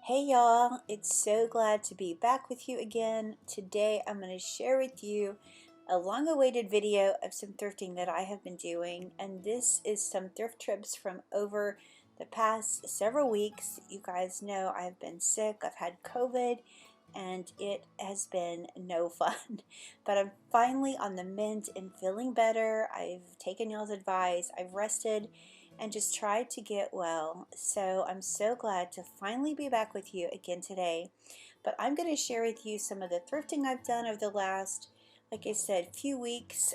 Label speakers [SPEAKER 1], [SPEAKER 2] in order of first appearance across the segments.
[SPEAKER 1] Hey y'all, it's so glad to be back with you again. Today I'm going to share with you a long-awaited video of some thrifting that I have been doing, and this is some thrift trips from over the past several weeks. You guys know I've been sick, I've had COVID, and it has been no fun. But I'm finally on the mend and feeling better. I've taken y'all's advice, I've rested, and just tried to get well. So I'm so glad to finally be back with you again today. But I'm going to share with you some of the thrifting I've done over the last, like I said, few weeks,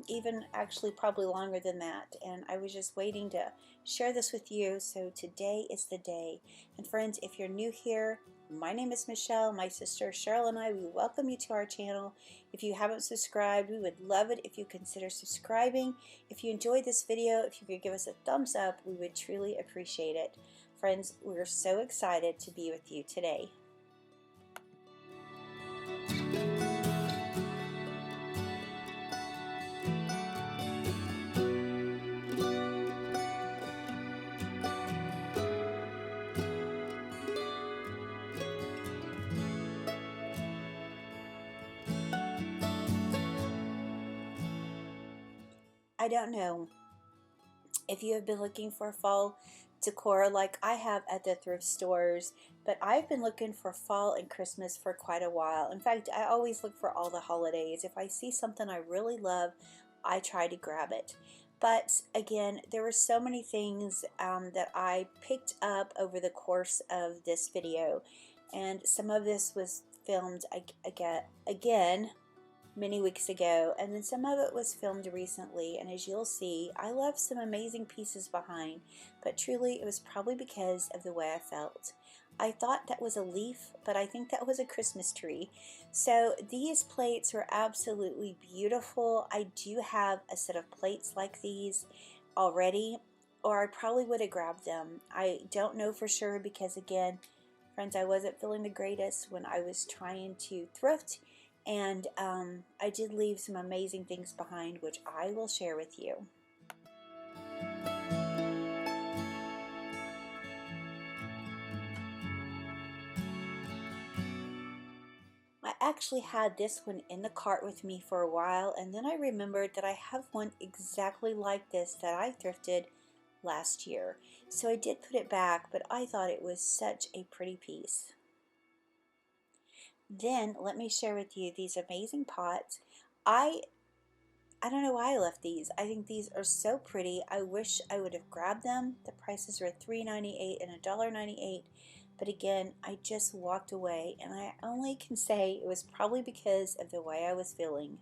[SPEAKER 1] even actually probably longer than that. And I was just waiting to share this with you. So today is the day. And friends, if you're new here, my name is Michelle. My sister Cheryl and I, we welcome you to our channel. If you haven't subscribed, we would love it if you consider subscribing. If you enjoyed this video, if you could give us a thumbs up, we would truly appreciate it. Friends, we're so excited to be with you today. I don't know if you have been looking for fall decor like I have at the thrift stores, but I've been looking for fall and Christmas for quite a while. In fact, I always look for all the holidays. If I see something I really love, I try to grab it. But again, there were so many things that I picked up over the course of this video, and some of this was filmed again many weeks ago, and then some of it was filmed recently. And as you'll see, I left some amazing pieces behind, but truly it was probably because of the way I felt. I thought that was a leaf, but I think that was a Christmas tree. So these plates were absolutely beautiful. I do have a set of plates like these already, or I probably would have grabbed them. I don't know for sure because, again, friends, I wasn't feeling the greatest when I was trying to thrift, and I did leave some amazing things behind, which I will share with you. I actually had this one in the cart with me for a while, and then I remembered that I have one exactly like this that I thrifted last year. So I did put it back, but I thought it was such a pretty piece. Then let me share with you these amazing pots. I don't know why I left these. I think these are so pretty. I wish I would have grabbed them. The prices were $3.98 and $1.98. But again, I just walked away, and I only can say it was probably because of the way I was feeling.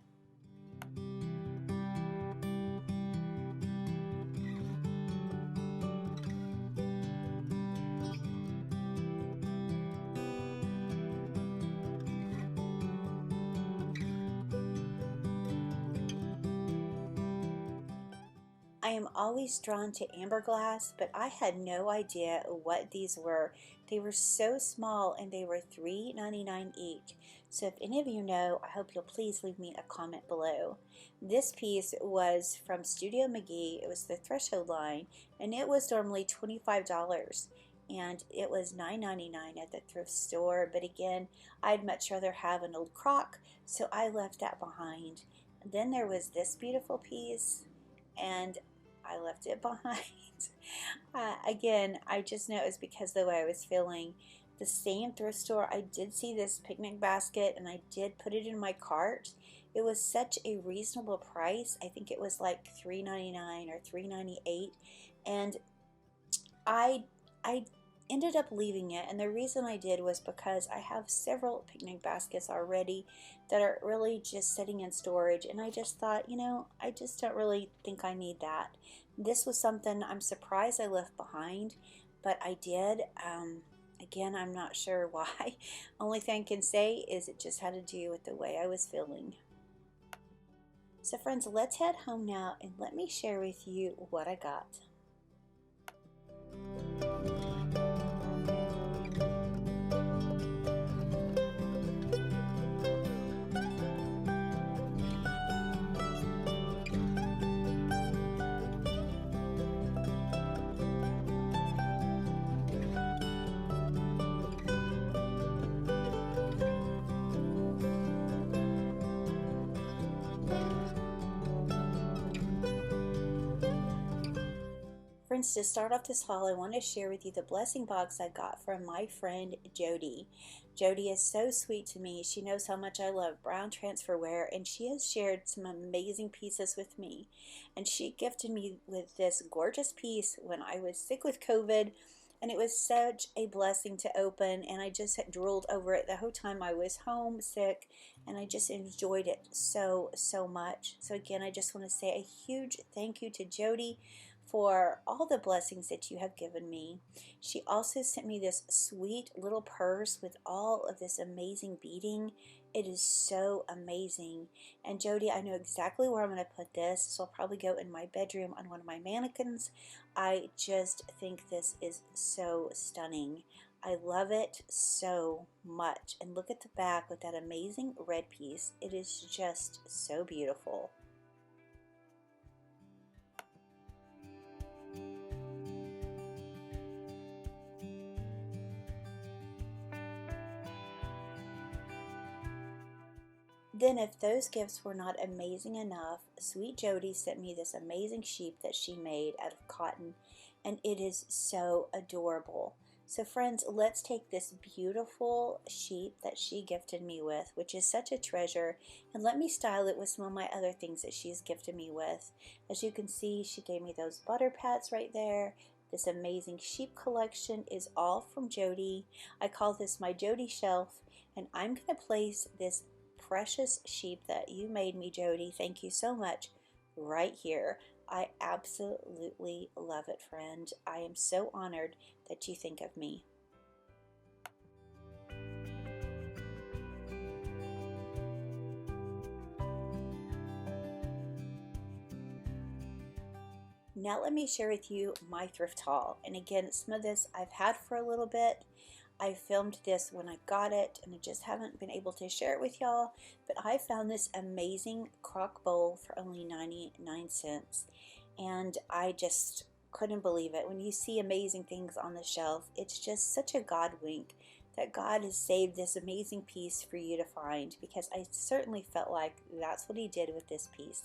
[SPEAKER 1] I am always drawn to amber glass, but I had no idea what these were. They were so small, and they were $3.99 each. So if any of you know, I hope you'll please leave me a comment below. This piece was from Studio McGee. It was the Threshold line, and it was normally $25. And it was $9.99 at the thrift store. But again, I'd much rather have an old crock, so I left that behind. And then there was this beautiful piece, and I left it behind. Again, I just know it's because of the way I was feeling. The same thrift store, I did see this picnic basket, and I did put it in my cart. It was such a reasonable price. I think it was like $3.99 or $3.98, and I ended up leaving it, and the reason I did was because I have several picnic baskets already that are really just sitting in storage, and I just thought, you know, I just don't really think I need that. This was something I'm surprised I left behind, but I did. Again, I'm not sure why. Only thing I can say is it just had to do with the way I was feeling. So friends, let's head home now, and let me share with you what I got. Friends, to start off this haul, I want to share with you the blessing box I got from my friend Jody. Jody is so sweet to me. She knows how much I love brown transferware, and she has shared some amazing pieces with me. And she gifted me with this gorgeous piece when I was sick with COVID, and it was such a blessing to open, and I just had drooled over it the whole time I was home sick, and I just enjoyed it so much. So again, I just want to say a huge thank you to Jody for all the blessings that you have given me. She also sent me this sweet little purse with all of this amazing beading. It is so amazing. And Jody, I know exactly where I'm going to put this. This will probably go in my bedroom on one of my mannequins. I just think this is so stunning. I love it so much. And look at the back with that amazing red piece. It is just so beautiful. Then, if those gifts were not amazing enough, sweet Jody sent me this amazing sheep that she made out of cotton, and it is so adorable. So friends, let's take this beautiful sheep that she gifted me with, which is such a treasure, and let me style it with some of my other things that she's gifted me with. As you can see, she gave me those butter pats right there. This amazing sheep collection is all from Jody. I call this my Jody shelf, and I'm going to place this precious sheep that you made me, Jody. Thank you so much. Right here. I absolutely love it, friend. I am so honored that you think of me. Now let me share with you my thrift haul. And again, some of this I've had for a little bit. I filmed this when I got it, and I just haven't been able to share it with y'all, but I found this amazing crock bowl for only 99 cents, and I just couldn't believe it. When you see amazing things on the shelf, it's just such a God wink that God has saved this amazing piece for you to find, because I certainly felt like that's what He did with this piece.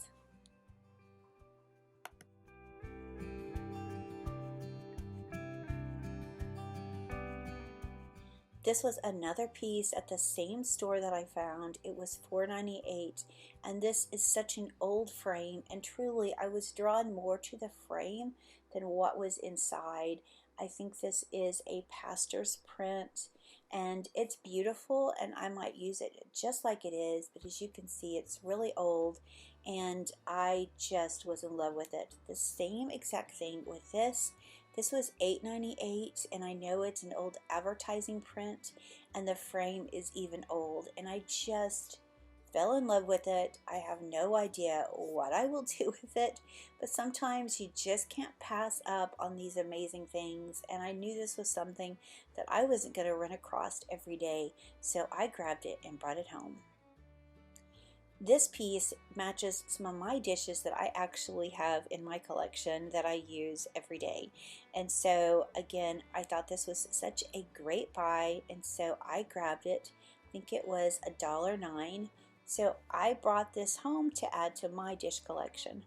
[SPEAKER 1] This was another piece at the same store that I found. It was $4.98, and this is such an old frame, and truly I was drawn more to the frame than what was inside. I think this is a pastor's print, and it's beautiful, and I might use it just like it is, but as you can see, it's really old, and I just was in love with it. The same exact thing with this. This was $8.98, and I know it's an old advertising print, and the frame is even old, and I just fell in love with it. I have no idea what I will do with it, but sometimes you just can't pass up on these amazing things, and I knew this was something that I wasn't going to run across every day, so I grabbed it and brought it home. This piece matches some of my dishes that I actually have in my collection that I use every day. And so again, I thought this was such a great buy, and so I grabbed it. I think it was $1.09. So I brought this home to add to my dish collection.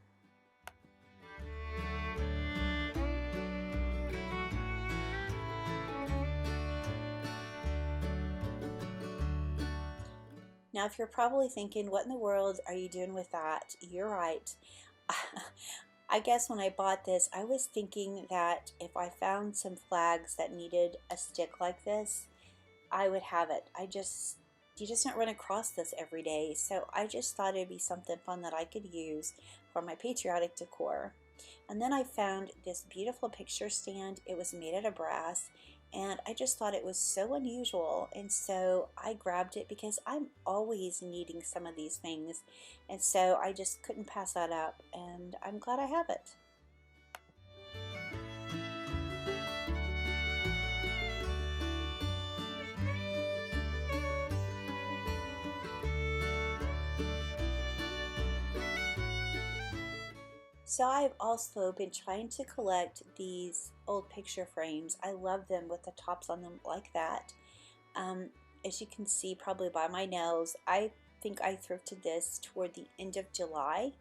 [SPEAKER 1] Now, if you're probably thinking, what in the world are you doing with that? You're right. I guess when I bought this, I was thinking that if I found some flags that needed a stick like this, I would have it. You just don't run across this every day. So I just thought it'd be something fun that I could use for my patriotic decor. And then I found this beautiful picture stand. It was made out of brass, and I just thought it was so unusual, and so I grabbed it because I'm always needing some of these things, and so I just couldn't pass that up, and I'm glad I have it. So I've also been trying to collect these old picture frames. I love them with the tops on them like that. As you can see probably by my nails, I think I thrifted this toward the end of July,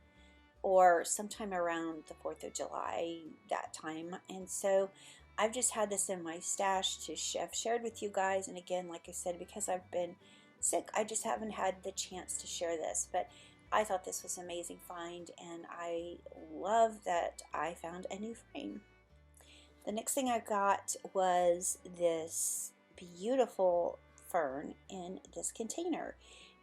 [SPEAKER 1] or sometime around the 4th of July, that time. And so I've just had this in my stash to have shared with you guys. And again, like I said, because I've been sick, I just haven't had the chance to share this. But I thought this was an amazing find, and I love that I found a new frame. The next thing I got was this beautiful fern in this container.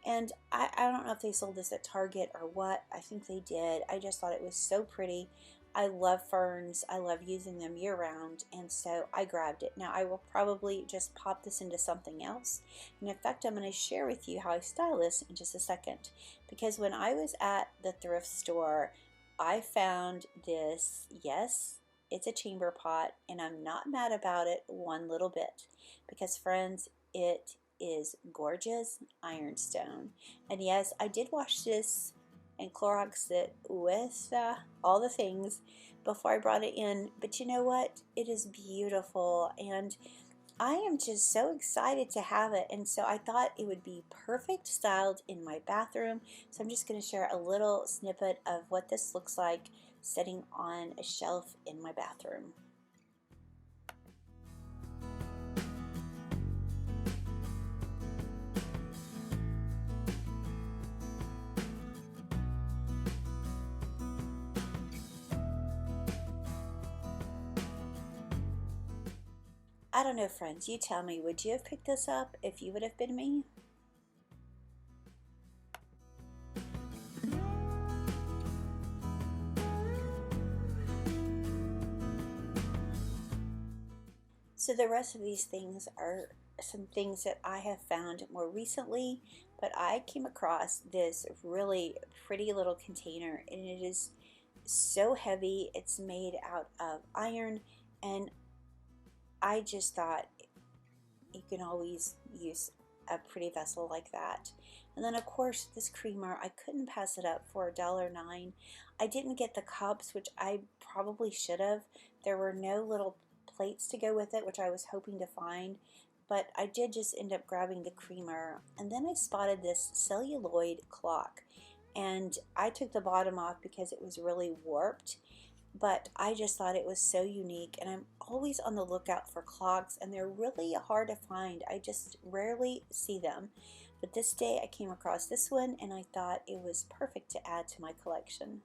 [SPEAKER 1] And I don't know if they sold this at Target or what. I think they did. I just thought it was so pretty. I love ferns. I love using them year round, and so I grabbed it. Now I will probably just pop this into something else. And in fact, I'm going to share with you how I style this in just a second. Because when I was at the thrift store, I found this, yes, it's a chamber pot, and I'm not mad about it one little bit. Because friends, it is gorgeous ironstone. And yes, I did wash this and Clorox it with all the things before I brought it in, but you know what, it is beautiful, and I am just so excited to have it. And so I thought it would be perfect styled in my bathroom. So I'm just going to share a little snippet of what this looks like sitting on a shelf in my bathroom. I don't know, friends, you tell me, would you have picked this up if you would have been me? So the rest of these things are some things that I have found more recently, but I came across this really pretty little container, and it is so heavy. It's made out of iron, and I just thought you can always use a pretty vessel like that. And then of course this creamer, I couldn't pass it up for $1.09. I didn't get the cups, which I probably should have. There were no little plates to go with it, which I was hoping to find, but I did just end up grabbing the creamer. And then I spotted this celluloid clock, and I took the bottom off because it was really warped, but I just thought it was so unique, and I'm always on the lookout for clocks, and they're really hard to find. I just rarely see them. But this day I came across this one, and I thought it was perfect to add to my collection.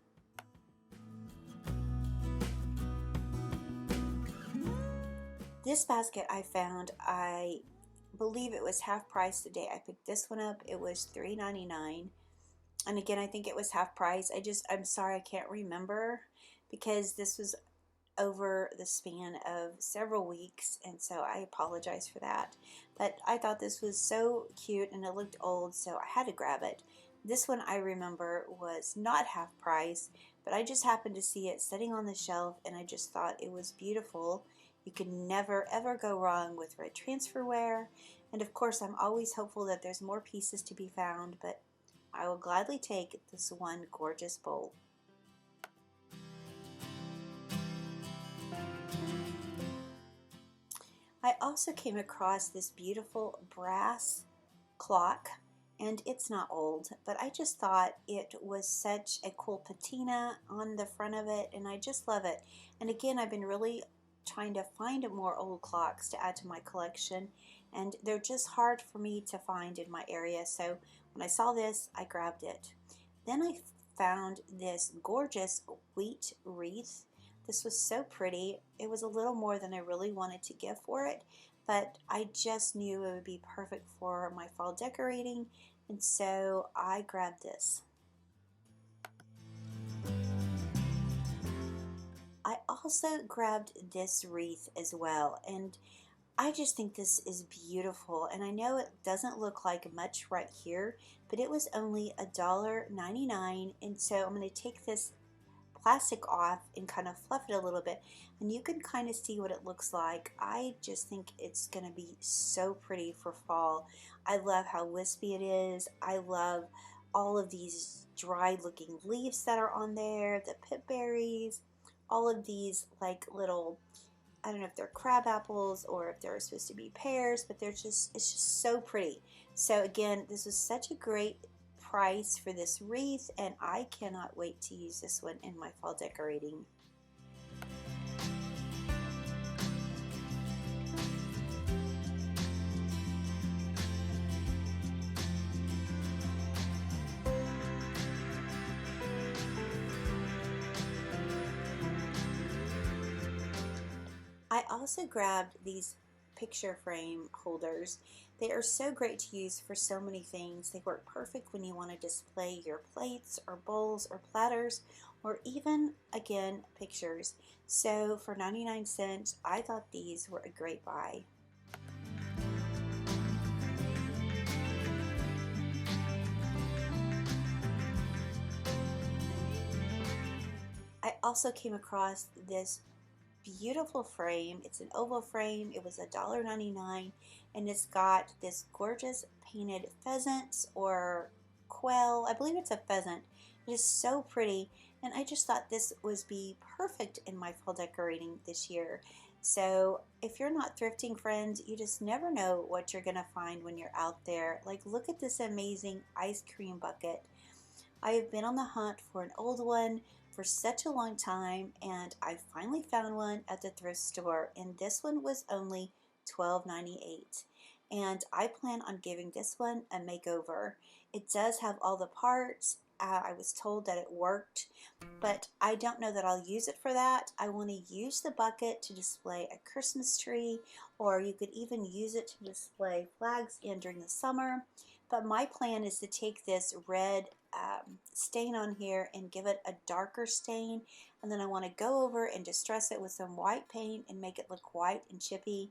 [SPEAKER 1] This basket I found, I believe it was half price today. I picked this one up. It was $3.99. And again, I think it was half price. I'm sorry, I can't remember, because this was over the span of several weeks, and so I apologize for that. But I thought this was so cute, and it looked old, so I had to grab it. This one I remember was not half price, but I just happened to see it sitting on the shelf, and I just thought it was beautiful. You can never ever go wrong with red transferware, and of course I'm always hopeful that there's more pieces to be found, but I will gladly take this one gorgeous bowl. I also came across this beautiful brass clock, and it's not old, but I just thought it was such a cool patina on the front of it, and I just love it. And again, I've been really trying to find more old clocks to add to my collection, and they're just hard for me to find in my area, so when I saw this, I grabbed it. Then I found this gorgeous wheat wreath. This was so pretty. It was a little more than I really wanted to give for it, but I just knew it would be perfect for my fall decorating, and so I grabbed this. I also grabbed this wreath as well, and I just think this is beautiful, and I know it doesn't look like much right here, but it was only $1.99, and so I'm going to take this plastic off and kind of fluff it a little bit, and you can kind of see what it looks like. I just think it's going to be so pretty for fall. I love how wispy it is. I love all of these dried looking leaves that are on there, the pip berries, all of these like little, I don't know if they're crab apples or if they're supposed to be pears, but it's just so pretty. So again, this was such a great price for this wreath, and I cannot wait to use this one in my fall decorating. I also grabbed these picture frame holders. They are so great to use for so many things. They work perfect when you want to display your plates or bowls or platters, or even, again, pictures. So for 99 cents, I thought these were a great buy. I also came across this beautiful frame. It's an oval frame. It was $1.99, and it's got this gorgeous painted pheasant or quail. I believe it's a pheasant. It is so pretty, and I just thought this would be perfect in my fall decorating this year. So if you're not thrifting, friends, you just never know what you're gonna find when you're out there. Like, look at this amazing ice cream bucket. I have been on the hunt for an old one for such a long time, and I finally found one at the thrift store, and this one was only $12.98. And I plan on giving this one a makeover. It does have all the parts. I was told that it worked, but I don't know that I'll use it for that. I want to use the bucket to display a Christmas tree, or you could even use it to display flags in during the summer. But my plan is to take this red stain on here and give it a darker stain, and then I want to go over and distress it with some white paint and make it look white and chippy.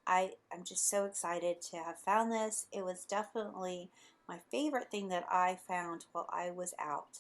[SPEAKER 1] I'm just so excited to have found this. It was definitely my favorite thing that I found while I was out.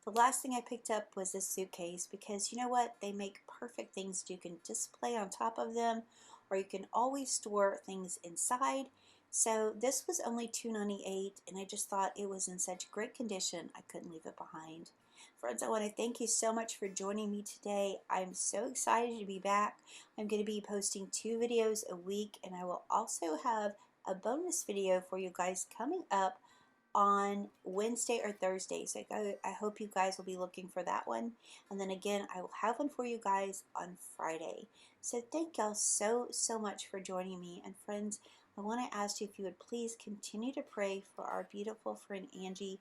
[SPEAKER 1] The last thing I picked up was this suitcase, because you know what? They make perfect things you can display on top of them, or you can always store things inside. So this was only $2.98, and I just thought it was in such great condition I couldn't leave it behind. Friends, I want to thank you so much for joining me today. I'm so excited to be back. I'm going to be posting 2 videos a week, and I will also have a bonus video for you guys coming up on Wednesday or Thursday. So I hope you guys will be looking for that one. And then again, I will have one for you guys on Friday. So thank y'all so much for joining me. And friends, I want to ask you if you would please continue to pray for our beautiful friend Angie.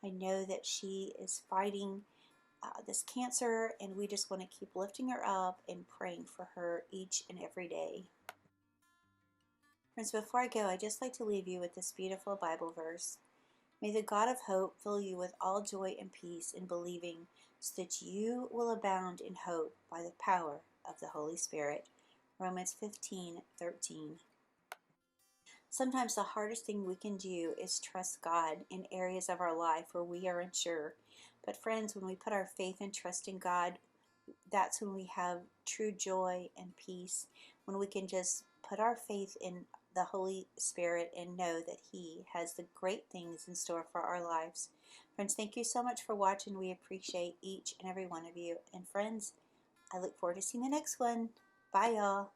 [SPEAKER 1] I know that she is fighting this cancer, and we just want to keep lifting her up and praying for her each and every day. Friends, before I go, I'd just like to leave you with this beautiful Bible verse. May the God of hope fill you with all joy and peace in believing, so that you will abound in hope by the power of the Holy Spirit. Romans 15:13. Sometimes the hardest thing we can do is trust God in areas of our life where we are unsure. But friends, when we put our faith and trust in God, that's when we have true joy and peace, when we can just put our faith in the Holy Spirit and know that He has the great things in store for our lives. Friends, thank you so much for watching. We appreciate each and every one of you. And friends, I look forward to seeing the next one. Bye, y'all.